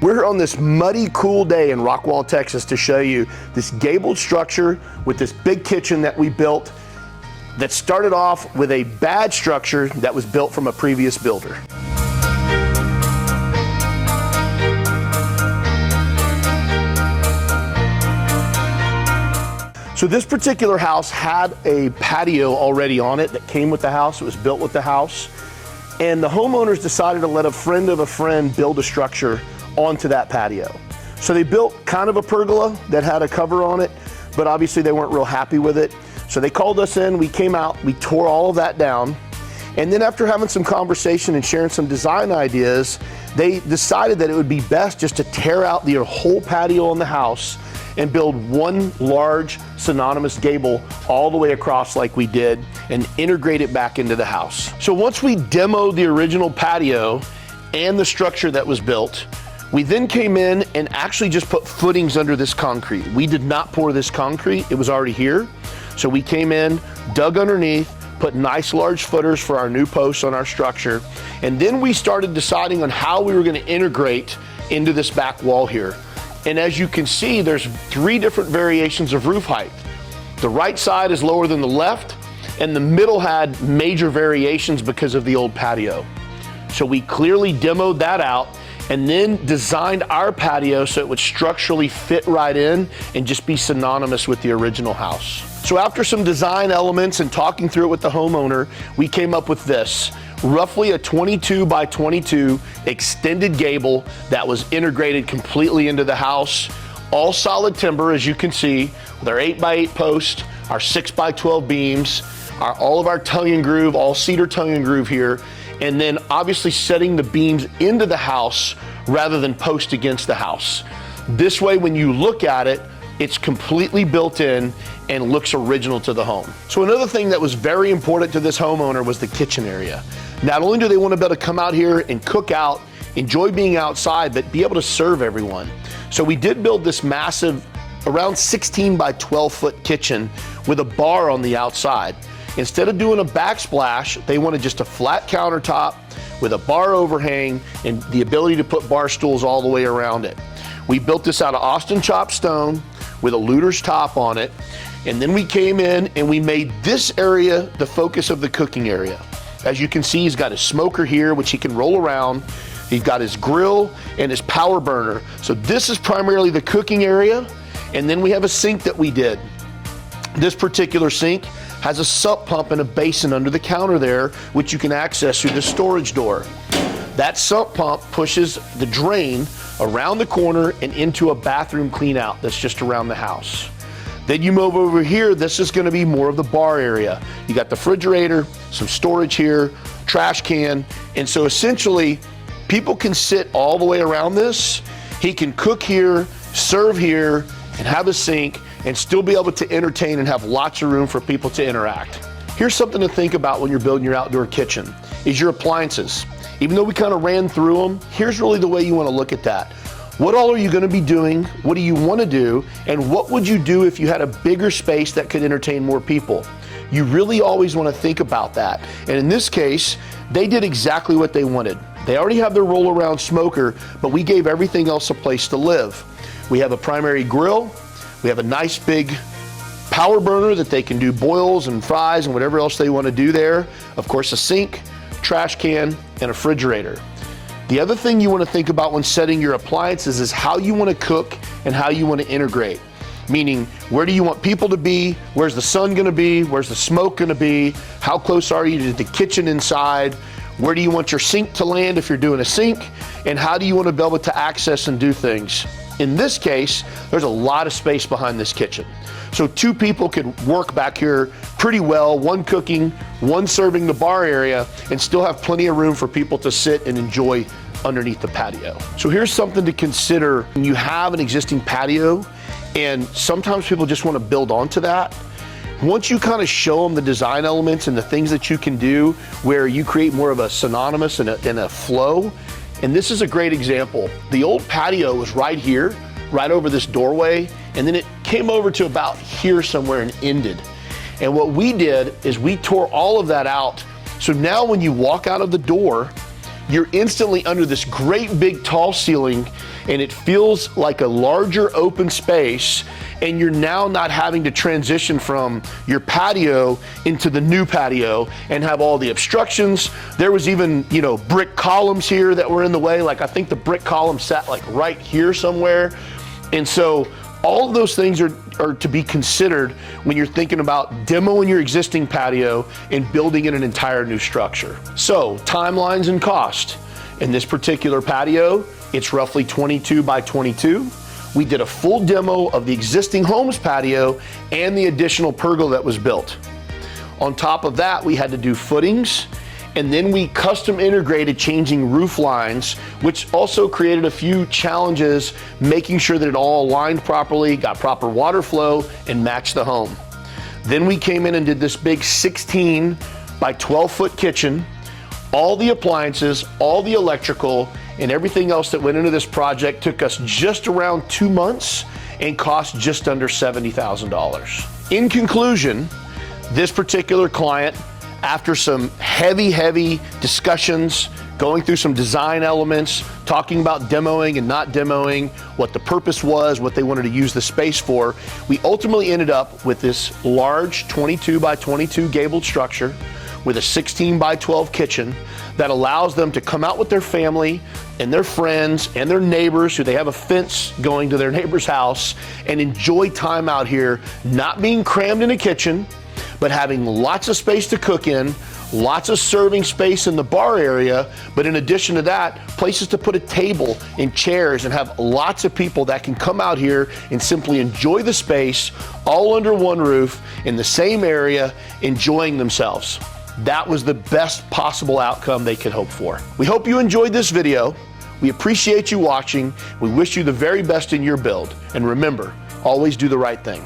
We're on this muddy, cool day in Rockwall, Texas to show you this gabled structure with this big kitchen that we built that started off with a bad structure that was built from a previous builder. So this particular house had a patio already on it that came with the house. It was built with the house. And the homeowners decided to let a friend of a friend build a structure onto that patio. So they built kind of a pergola that had a cover on it, but obviously they weren't real happy with it. So they called us in, we came out, we tore all of that down. And then after having some conversation and sharing some design ideas, they decided that it would be best just to tear out the whole patio on the house and build one large synonymous gable all the way across like we did and integrate it back into the house. So once we demoed the original patio and the structure that was built, we then came in and actually just put footings under this concrete. We did not pour this concrete, it was already here. So we came in, dug underneath, put nice large footers for our new posts on our structure, and then we started deciding on how we were gonna integrate into this back wall here. And as you can see, there's 3 different variations of roof height. The right side is lower than the left, and the middle had major variations because of the old patio. So we clearly demoed that out and then designed our patio so it would structurally fit right in and just be synonymous with the original house. So after some design elements and talking through it with the homeowner, we came up with this. Roughly a 22 by 22 extended gable that was integrated completely into the house. All solid timber, as you can see, with our 8 by 8 post, our 6 by 12 beams, all of our tongue and groove, all cedar tongue and groove here, and then obviously setting the beams into the house rather than post against the house. This way, when you look at it, it's completely built in and looks original to the home. So another thing that was very important to this homeowner was the kitchen area. Not only do they want to be able to come out here and cook out, enjoy being outside, but be able to serve everyone. So we did build this massive, around 16 by 12 foot kitchen with a bar on the outside. Instead of doing a backsplash, they wanted just a flat countertop with a bar overhang and the ability to put bar stools all the way around it. We built this out of Austin chopped stone with a Luter's top on it. And then we came in and we made this area the focus of the cooking area. As you can see, he's got his smoker here, which he can roll around. He's got his grill and his power burner. So this is primarily the cooking area. And then we have a sink that we did. This particular sink has a sump pump and a basin under the counter there, which you can access through the storage door. That sump pump pushes the drain around the corner and into a bathroom clean out that's just around the house. Then you move over here, this is gonna be more of the bar area. You got the refrigerator, some storage here, trash can, and so essentially, people can sit all the way around this. He can cook here, serve here, and have a sink, and still be able to entertain and have lots of room for people to interact. Here's something to think about when you're building your outdoor kitchen, is your appliances. Even though we kind of ran through them, here's really the way you want to look at that. What all are you going to be doing? What do you want to do? And what would you do if you had a bigger space that could entertain more people? You really always want to think about that. And in this case, they did exactly what they wanted. They already have their roll around smoker, but we gave everything else a place to live. We have a primary grill. We have a nice big power burner that they can do boils and fries and whatever else they want to do there. Of course, a sink, trash can, and a refrigerator. The other thing you want to think about when setting your appliances is how you want to cook and how you want to integrate. Meaning, where do you want people to be? Where's the sun going to be? Where's the smoke going to be? How close are you to the kitchen inside? Where do you want your sink to land if you're doing a sink? And how do you want to be able to access and do things? In this case, there's a lot of space behind this kitchen. So 2 people could work back here pretty well, one cooking, one serving the bar area, and still have plenty of room for people to sit and enjoy underneath the patio. So here's something to consider when you have an existing patio, and sometimes people just want to build onto that. Once you kind of show them the design elements and the things that you can do where you create more of a synonymous and a flow, and this is a great example. The old patio was right here, right over this doorway, and then it came over to about here somewhere and ended. And what we did is we tore all of that out. So now when you walk out of the door, you're instantly under this great big tall ceiling, and it feels like a larger open space, and you're now not having to transition from your patio into the new patio and have all the obstructions. There was even, you know, brick columns here that were in the way. Like, I think the brick column sat like right here somewhere. And so all of those things are to be considered when you're thinking about demoing your existing patio and building in an entire new structure. So, timelines and cost. In this particular patio, it's roughly 22 by 22. We did a full demo of the existing home's patio and the additional pergola that was built. On top of that, we had to do footings, and then we custom integrated changing roof lines, which also created a few challenges, making sure that it all aligned properly, got proper water flow, and matched the home. Then we came in and did this big 16 by 12-foot kitchen. All the appliances, all the electrical, and everything else that went into this project took us just around 2 months and cost just under $70,000. In conclusion, this particular client, after some heavy discussions, going through some design elements, talking about demoing and not demoing, what the purpose was, what they wanted to use the space for, we ultimately ended up with this large 22 by 22 gabled structure with a 16 by 12 kitchen that allows them to come out with their family and their friends and their neighbors, who they have a fence going to their neighbor's house, and enjoy time out here, not being crammed in a kitchen, but having lots of space to cook in, lots of serving space in the bar area, but in addition to that, places to put a table and chairs and have lots of people that can come out here and simply enjoy the space all under one roof in the same area, enjoying themselves. That was the best possible outcome they could hope for. We hope you enjoyed this video. We appreciate you watching. We wish you the very best in your build. And remember, always do the right thing.